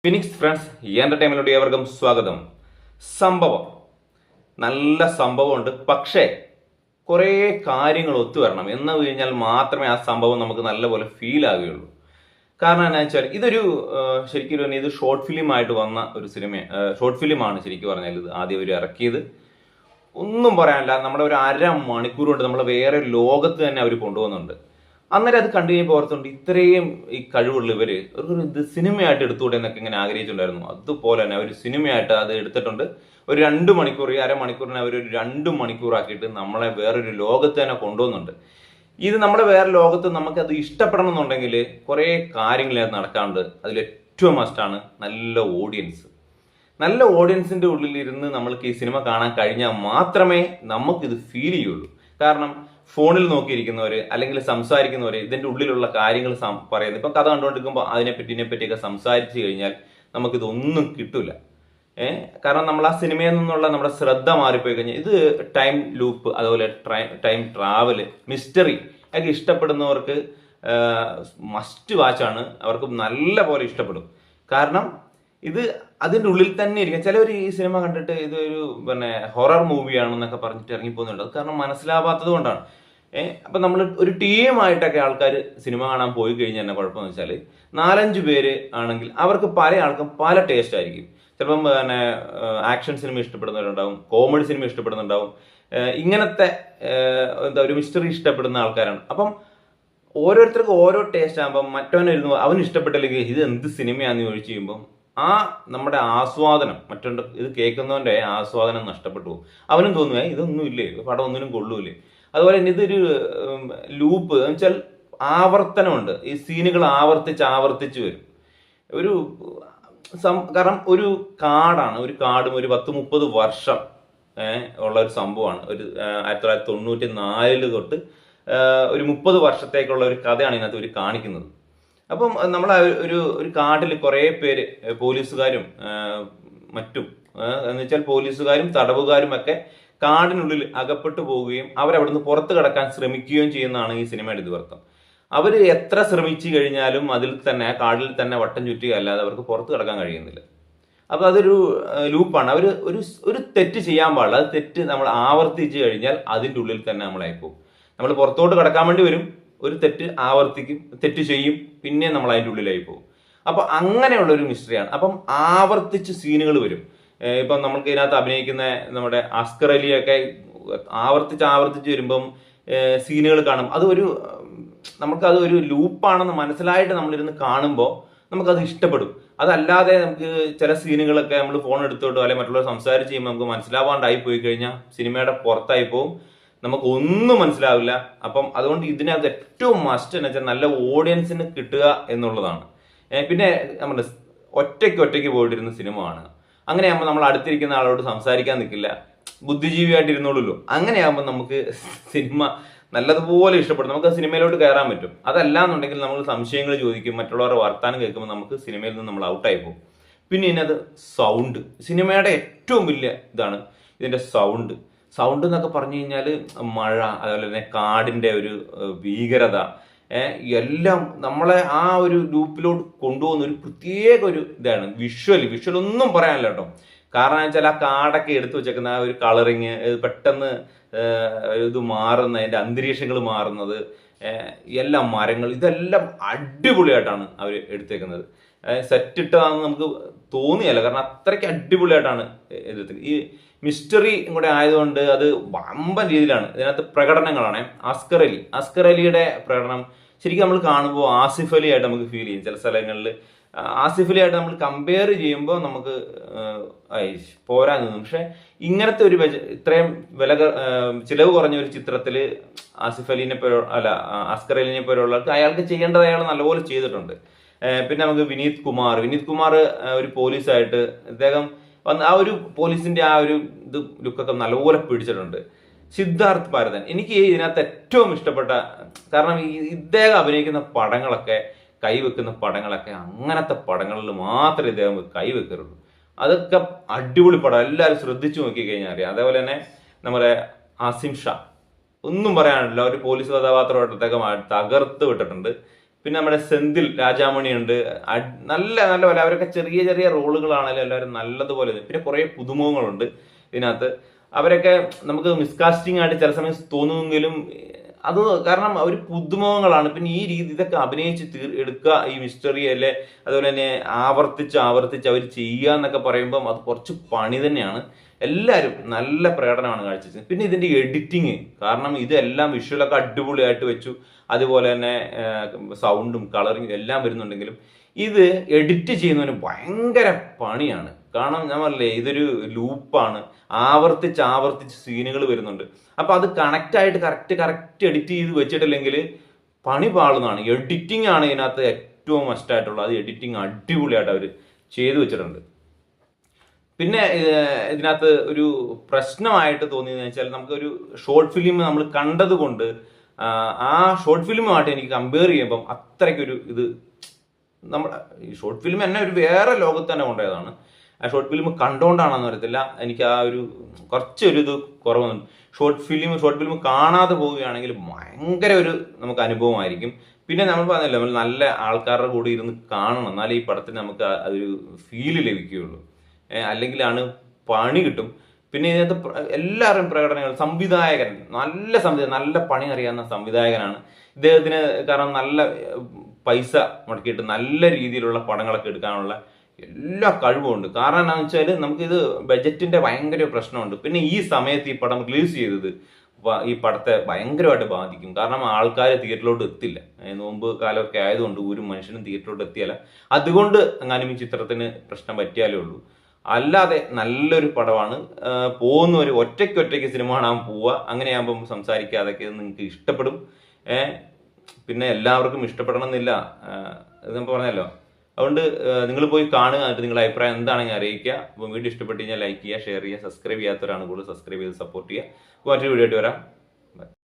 Phoenix friends എന്റർടൈൻമെന്റിലോട്ട് ഏവർക്കും സ്വാഗതം. സംഭവം നല്ല സംഭവമുണ്ട്, പക്ഷേ കുറേ കാര്യങ്ങൾ ഒത്തുവരണം എന്ന് കഴിഞ്ഞാൽ മാത്രമേ ആ സംഭവം നമുക്ക് നല്ലപോലെ ഫീൽ ആകുകയുള്ളൂ. കാരണം എന്താ വെച്ചാൽ ഇതൊരു ശരിക്കും പറഞ്ഞാൽ ഇത് ഷോർട്ട് ഫിലിം ആയിട്ട് വന്ന ഒരു ഷോർട്ട് ഫിലിമാണ് ശരിക്കും പറഞ്ഞാൽ. ഇത് ആദ്യം അവർ ഇറക്കിയത് ഒന്നും പറയാനില്ല, നമ്മുടെ ഒരു അരമണിക്കൂർ കൊണ്ട് നമ്മൾ വേറെ ലോകത്ത് തന്നെ അവർ കൊണ്ടുപോകുന്നുണ്ട്. അന്നേരം അത് കണ്ടു കഴിഞ്ഞപ്പോൾ ഓർത്തുണ്ട് ഇത്രയും ഈ കഴിവുള്ള ഇവര് ഇത് സിനിമയായിട്ട് എടുത്തുകൂടെ എന്നൊക്കെ ഇങ്ങനെ ആഗ്രഹിച്ചിട്ടുണ്ടായിരുന്നു. അതുപോലെ തന്നെ അവർ സിനിമയായിട്ട് അത് എടുത്തിട്ടുണ്ട്. ഒരു 2 മണിക്കൂർ, ഈ അരമണിക്കൂറിനെ അവർ ഒരു 2 മണിക്കൂറാക്കിയിട്ട് നമ്മളെ വേറൊരു ലോകത്ത് തന്നെ കൊണ്ടുപോകുന്നുണ്ട്. ഇത് നമ്മുടെ വേറെ ലോകത്ത് നമുക്കത് ഇഷ്ടപ്പെടണം എന്നുണ്ടെങ്കിൽ കുറേ കാര്യങ്ങൾ നടക്കാറുണ്ട്. അതിൽ ഏറ്റവും മസ്റ്റാണ് നല്ല ഓഡിയൻസ്. നല്ല ഓഡിയൻസിന്റെ ഉള്ളിൽ ഇരുന്ന് നമ്മൾക്ക് ഈ സിനിമ കാണാൻ കഴിഞ്ഞാൽ മാത്രമേ നമുക്കിത് ഫീൽ ചെയ്യുള്ളൂ. കാരണം ഫോണിൽ നോക്കിയിരിക്കുന്നവര് അല്ലെങ്കിൽ സംസാരിക്കുന്നവര് ഇതിന്റെ ഉള്ളിലുള്ള കാര്യങ്ങൾ പറയുന്നത്, ഇപ്പൊ കഥ കണ്ടുകൊണ്ടിരിക്കുമ്പോൾ ഇതിനെപ്പറ്റിയൊക്കെ സംസാരിച്ചു കഴിഞ്ഞാൽ നമുക്കിതൊന്നും കിട്ടൂല. കാരണം നമ്മൾ ആ സിനിമയിൽ നിന്നുള്ള നമ്മുടെ ശ്രദ്ധ മാറിപ്പോയി കഴിഞ്ഞാൽ ഇത് ടൈം ലൂപ്പ്, അതുപോലെ ടൈം ട്രാവല്, മിസ്റ്ററി ഒക്കെ ഇഷ്ടപ്പെടുന്നവർക്ക് മസ്റ്റ് വാച്ചാണ്. അവർക്ക് നല്ല പോലെ ഇഷ്ടപ്പെടും. കാരണം ഇത് അതിൻ്റെ ഉള്ളിൽ തന്നെ ഇരിക്കും. ചിലവർ ഈ സിനിമ കണ്ടിട്ട് ഇതൊരു ഹൊറർ മൂവിയാണെന്നൊക്കെ പറഞ്ഞിട്ട് ഇറങ്ങിപ്പോകുന്നുണ്ട്. അത് കാരണം മനസ്സിലാവാത്തത് കൊണ്ടാണ്. അപ്പൊ നമ്മൾ ഒരു ടീമായിട്ടൊക്കെ ആൾക്കാർ സിനിമ കാണാൻ പോയി കഴിഞ്ഞാൽ തന്നെ കുഴപ്പമെന്ന് വെച്ചാൽ 4-5 പേര് ആണെങ്കിൽ അവർക്ക് പല ആൾക്കും പല ടേസ്റ്റ് ആയിരിക്കും. ചിലപ്പം ആക്ഷൻ സിനിമ ഇഷ്ടപ്പെടുന്നവരുണ്ടാവും, കോമഡി സിനിമ ഇഷ്ടപ്പെടുന്നുണ്ടാവും, ഇങ്ങനത്തെ ഒരു മിസ്റ്ററി ഇഷ്ടപ്പെടുന്ന ആൾക്കാരാണ്. അപ്പം ഓരോരുത്തർക്കും ഓരോ ടേസ്റ്റ് ആകുമ്പം മറ്റവനിരുന്നു അവന് ഇഷ്ടപ്പെട്ടില്ലെങ്കിൽ ഇത് എന്ത് സിനിമയാണെന്ന് ചോദിച്ചു കഴിയുമ്പം ആ നമ്മുടെ ആസ്വാദനം, ഇത് കേൾക്കുന്നവന്റെ ആസ്വാദനം നഷ്ടപ്പെട്ടു പോകും. അവനും തോന്നുക ഇതൊന്നും ഇല്ലേ, പടം ഒന്നിനും കൊള്ളൂലേ. അതുപോലെ തന്നെ ഇതൊരു ലൂപ്പ് എന്ന് വെച്ചാൽ ആവർത്തനമുണ്ട്. ഈ സീനുകൾ ആവർത്തിച്ച് വരും. കാരണം ഒരു കാടാണ്, ഒരു കാടും ഒരു 10-30 വർഷം ഉള്ള ഒരു സംഭവമാണ്. ഒരു 1994 തൊട്ട് ഒരു 30 വർഷത്തേക്കുള്ള ഒരു കഥയാണ് ഇതിനകത്ത് ഒരു കാണിക്കുന്നത്. അപ്പം നമ്മൾ ഒരു കാട്ടിൽ കുറേ പേര് പോലീസുകാരും മറ്റും എന്ന് വെച്ചാൽ പോലീസുകാരും തടവുകാരും ഒക്കെ കാടിനുള്ളിൽ അകപ്പെട്ടു പോവുകയും അവരവിടുന്ന് പുറത്ത് കടക്കാൻ ശ്രമിക്കുകയും ചെയ്യുന്നതാണ് ഈ സിനിമയുടെ ഇതിവൃത്തം. അവർ എത്ര ശ്രമിച്ചു കഴിഞ്ഞാലും അതിൽ തന്നെ കാടിൽ തന്നെ വട്ടം ചുറ്റുക അല്ലാതെ അവർക്ക് പുറത്ത് കടക്കാൻ കഴിയുന്നില്ല. അപ്പൊ അതൊരു ലൂപ്പാണ്. അവർ ഒരു തെറ്റ് ചെയ്യാൻ പാടില്ല. അത് തെറ്റ് നമ്മൾ ആവർത്തിച്ചു കഴിഞ്ഞാൽ അതിൻ്റെ ഉള്ളിൽ തന്നെ നമ്മളായിപ്പോകും. നമ്മൾ പുറത്തോട്ട് കടക്കാൻ വേണ്ടി വരും, ഒരു തെറ്റ് ആവർത്തിക്കും, തെറ്റ് ചെയ്യും, പിന്നെ നമ്മൾ അതിൻ്റെ ഉള്ളിലായി പോകും. അപ്പൊ അങ്ങനെയുള്ള ഒരു മിസ്റ്ററിയാണ്. അപ്പം ആവർത്തിച്ച് സീനുകൾ വരും. ഇപ്പം നമുക്ക് ഇതിനകത്ത് അഭിനയിക്കുന്ന നമ്മുടെ അസ്കർ അലിയൊക്കെ ആവർത്തിച്ച് വരുമ്പം സീനുകൾ കാണും. നമുക്കത് ഒരു ലൂപ്പാണെന്ന് മനസ്സിലായിട്ട് നമ്മളിരുന്ന് കാണുമ്പോൾ നമുക്കത് ഇഷ്ടപ്പെടും. അതല്ലാതെ നമുക്ക് ചില സീനുകളൊക്കെ നമ്മൾ ഫോൺ എടുത്തോട്ടോ അല്ലെങ്കിൽ മറ്റുള്ളവർ സംസാരിച്ച് ചെയ്യുമ്പോൾ നമുക്ക് മനസ്സിലാവാണ്ടായി പോയി കഴിഞ്ഞാൽ സിനിമയുടെ പുറത്തായി പോകും, നമുക്ക് ഒന്നും മനസ്സിലാവില്ല. അപ്പം അതുകൊണ്ട് ഇതിനകത്ത് ഏറ്റവും മസ്റ്റ് എന്ന് വെച്ചാൽ നല്ല ഓഡിയൻസിന് കിട്ടുക എന്നുള്ളതാണ്. പിന്നെ നമ്മുടെ ഒറ്റയ്ക്ക് പോയിട്ടിരുന്ന സിനിമ കാണുക. അങ്ങനെയാകുമ്പോൾ നമ്മൾ അടുത്തിരിക്കുന്ന ആളോട് സംസാരിക്കാൻ നിൽക്കില്ല, ബുദ്ധിജീവിയായിട്ട് ഇരുന്നോളൂല്ലോ. അങ്ങനെയാകുമ്പോൾ നമുക്ക് സിനിമ നല്ലതുപോലെ ഇഷ്ടപ്പെടും, നമുക്ക് ആ സിനിമയിലോട്ട് കയറാൻ പറ്റും. അതല്ല എന്നുണ്ടെങ്കിൽ നമ്മൾ സംശയങ്ങൾ ചോദിക്കും, മറ്റുള്ളവരുടെ വർത്താനം കേൾക്കുമ്പോൾ നമുക്ക് സിനിമയിൽ നിന്ന് നമ്മൾ ഔട്ടായി പോകും. പിന്നെ ഇതിനകത്ത് സൗണ്ട്, സിനിമയുടെ ഏറ്റവും വലിയ ഇതാണ് ഇതിന്റെ സൗണ്ട് എന്നൊക്കെ പറഞ്ഞു കഴിഞ്ഞാൽ മഴ, അതുപോലെ തന്നെ കാടിന്റെ ഒരു ഭീകരത, എല്ലാം നമ്മളെ ആ ഒരു ലൂപ്പിലോട്ട് കൊണ്ടുപോകുന്ന ഒരു പ്രത്യേക ഒരു ഇതാണ്. വിഷ്വൽ ഒന്നും പറയാനില്ല കേട്ടോ. കാരണം വെച്ചാൽ ആ കാടൊക്കെ എടുത്തു വെച്ചേക്കുന്ന ആ ഒരു കളറിങ്, പെട്ടെന്ന് ഇത് മാറുന്ന, അതിന്റെ അന്തരീക്ഷങ്ങൾ മാറുന്നത്, എല്ലാ മരങ്ങൾ, ഇതെല്ലാം അടിപൊളിയായിട്ടാണ് അവർ എടുത്തേക്കുന്നത്. സെറ്റ് ഇട്ടതാണെന്ന് നമുക്ക് തോന്നിയല്ല, കാരണം അത്രയ്ക്ക് അടിപൊളിയായിട്ടാണ് എടുത്തത്. ഈ മിസ്റ്ററി കൂടെ ആയതുകൊണ്ട് അത് വമ്പൻ രീതിയിലാണ്. ഇതിനകത്ത് പ്രകടനങ്ങളാണ്. അസ്കർ അലിയുടെ പ്രകടനം ശരിക്കും നമ്മൾ കാണുമ്പോൾ ആസിഫ് അലി ആയിട്ട് നമുക്ക് ഫീൽ ചെയ്യും. ചില സ്ഥലങ്ങളിൽ ആസിഫ് അലി ആയിട്ട് നമ്മൾ കമ്പയർ ചെയ്യുമ്പോൾ നമുക്ക് പോരാൻ തോന്നും. പക്ഷെ ഇങ്ങനത്തെ ഒരു ഇത്രയും ചിലവ് കുറഞ്ഞ ഒരു ചിത്രത്തിൽ അസ്കർ അലിനെ പോലുള്ള അയാൾക്ക് ചെയ്യേണ്ടത് അയാൾ നല്ലപോലെ ചെയ്തിട്ടുണ്ട്. പിന്നെ നമുക്ക് വിനീത് കുമാർ ഒരു പോലീസായിട്ട് ഇദ്ദേഹം ആ ഒരു പോലീസിന്റെ ആ ഒരു ലുക്കൊക്കെ നല്ലപോലെ പിടിച്ചിട്ടുണ്ട്. സിദ്ധാർത്ഥ് ഭരതൻ എനിക്ക് ഇതിനകത്ത് ഏറ്റവും ഇഷ്ടപ്പെട്ട, കാരണം ഇദ്ദേഹം അഭിനയിക്കുന്ന പടങ്ങളൊക്കെ, കൈവെക്കുന്ന പടങ്ങളൊക്കെ അങ്ങനത്തെ പടങ്ങളിൽ മാത്രമേ ഇദ്ദേഹം കൈവെക്കരുള്ളൂ. അതൊക്കെ അടിപൊളി പടം, എല്ലാവരും ശ്രദ്ധിച്ചു നോക്കി കഴിഞ്ഞാൽ അറിയാം. അതേപോലെ തന്നെ നമ്മുടെ ആസിം ഷാ, ഒന്നും പറയാനില്ല, ഒരു പോലീസ് കഥാപാത്രമായിട്ട് അദ്ദേഹം തകർത്ത് വിട്ടിട്ടുണ്ട്. പിന്നെ നമ്മുടെ സെന്തിൽ രാജാമണി ഉണ്ട്. നല്ല നല്ല പോലെ അവരൊക്കെ ചെറിയ ചെറിയ റോളുകളാണെങ്കിലും എല്ലാവരും നല്ലതുപോലെ. പിന്നെ കുറെ പുതുമുഖങ്ങളുണ്ട് ഇതിനകത്ത്. അവരൊക്കെ നമുക്ക് മിസ്കാസ്റ്റിംഗ് ആയിട്ട് ചില സമയം തോന്നുമെങ്കിലും അത് കാരണം അവർ പുതുമുഖങ്ങളാണ്. പിന്നെ ഈ രീതി ഇതൊക്കെ അഭിനയിച്ച് എടുക്കുക, ഈ മിസ്റ്ററി അല്ലെ അതുപോലെ തന്നെ ആവർത്തിച്ച് ആവർത്തിച്ച് അവർ ചെയ്യുക എന്നൊക്കെ പറയുമ്പം അത് കുറച്ച് പണി തന്നെയാണ്. എല്ലാവരും നല്ല പ്രകടനമാണ് കാഴ്ചവെച്ചത്. പിന്നെ ഇതിന്റെ എഡിറ്റിങ്, കാരണം ഇതെല്ലാം വിഷ്വലൊക്കെ അടിപൊളിയായിട്ട് വെച്ചു. അതുപോലെ തന്നെ സൗണ്ടും കളറിങ്ങും എല്ലാം വരുന്നുണ്ടെങ്കിലും ഇത് എഡിറ്റ് ചെയ്യുന്നതിന് ഭയങ്കര പണിയാണ്. കാരണം ഞാൻ പറഞ്ഞില്ലേ, ഇതൊരു ലൂപ്പാണ്, ആവർത്തിച്ച് ആവർത്തിച്ച് സീനുകൾ വരുന്നുണ്ട്. അപ്പൊ അത് കണക്റ്റ് ആയിട്ട് കറക്റ്റ് എഡിറ്റ് ചെയ്ത് വെച്ചിട്ടില്ലെങ്കിൽ പണി പാളുന്നതാണ്. എഡിറ്റിംഗ് ആണ് ഇതിനകത്ത് ഏറ്റവും മസ്റ്റായിട്ടുള്ളത്. അത് എഡിറ്റിംഗ് അടിപൊളിയായിട്ട് അവർ ചെയ്തു വെച്ചിട്ടുണ്ട്. പിന്നെ ഇതിനകത്ത് ഒരു പ്രശ്നമായിട്ട് തോന്നിയെന്ന് വെച്ചാൽ, നമുക്കൊരു ഷോർട്ട് ഫിലിം നമ്മൾ കണ്ടത് കൊണ്ട് ആ ഷോർട്ട് ഫിലിമുമായിട്ട് എനിക്ക് കമ്പയർ ചെയ്യുമ്പം അത്രയ്ക്കൊരു ഇത്, നമ്മുടെ ഈ ഷോർട്ട് ഫിലിം എന്നെ ഒരു വേറെ ലോകത്ത് തന്നെ കൊണ്ടുപോയതാണ്. ആ ഷോർട്ട് ഫിലിം കണ്ടുകൊണ്ടാണെന്ന് അറിയത്തില്ല, എനിക്ക് ആ ഒരു കുറച്ചൊരു ഇത് കുറവുണ്ട്. ഷോർട്ട് ഫിലിം കാണാതെ പോവുകയാണെങ്കിൽ ഭയങ്കര ഒരു നമുക്ക് അനുഭവമായിരിക്കും. പിന്നെ നമ്മൾ പറഞ്ഞല്ലോ, നമ്മൾ നല്ല ആൾക്കാരുടെ കൂടെ ഇരുന്ന് കാണണം, എന്നാലേ ഈ പടത്തിന് നമുക്ക് അതൊരു ഫീല് ലഭിക്കുകയുള്ളൂ. അല്ലെങ്കിലാണ് പണി കിട്ടും. പിന്നെ ഇതിനകത്ത് എല്ലാവരും പ്രകടനങ്ങൾ, സംവിധായകൻ നല്ല പണി അറിയാവുന്ന സംവിധായകനാണ് ഇദ്ദേഹത്തിന്. കാരണം നല്ല പൈസ മുടക്കിയിട്ട് നല്ല രീതിയിലുള്ള പടങ്ങളൊക്കെ എടുക്കാനുള്ള എല്ലാ കഴിവുമുണ്ട്. കാരണം എന്താണെന്ന് വെച്ചാൽ നമുക്കിത് ബജറ്റിന്റെ ഭയങ്കര പ്രശ്നമുണ്ട്. പിന്നെ ഈ സമയത്ത് ഈ പടം റിലീസ് ചെയ്തത് ഈ പടത്തെ ഭയങ്കരമായിട്ട് ബാധിക്കും. കാരണം ആൾക്കാർ തിയേറ്ററിലോട്ട് എത്തില്ല. നോമ്പ് കാലമൊക്കെ ആയതുകൊണ്ട് ഒരു മനുഷ്യനും തിയേറ്ററിലോട്ട് എത്തിയല്ല. അതുകൊണ്ട് എങ്ങാനും ഈ ചിത്രത്തിന് പ്രശ്നം പറ്റിയാലേ ഉള്ളൂ. അല്ലാതെ നല്ലൊരു പടമാണ്. പോകുന്നവർ ഒറ്റയ്ക്ക് സിനിമ കാണാൻ പോവുക. അങ്ങനെയാകുമ്പം സംസാരിക്കാതൊക്കെ നിങ്ങൾക്ക് ഇഷ്ടപ്പെടും. പിന്നെ എല്ലാവർക്കും ഇഷ്ടപ്പെടണം എന്നില്ല, ഇത് നമുക്ക് പറഞ്ഞല്ലോ. അതുകൊണ്ട് നിങ്ങൾ പോയി കാണുക, എന്നിട്ട് നിങ്ങളുടെ അഭിപ്രായം എന്താണെന്ന് അറിയിക്കുക. അപ്പോൾ വീഡിയോ ഇഷ്ടപ്പെട്ട് കഴിഞ്ഞാൽ ലൈക്ക് ചെയ്യുക, ഷെയർ ചെയ്യുക, സബ്സ്ക്രൈബ് ചെയ്യാത്തവരാണ് കൂടുതൽ സബ്സ്ക്രൈബ് ചെയ്ത് സപ്പോർട്ട് ചെയ്യുക. മറ്റൊരു വീഡിയോ ആയിട്ട് വരാം.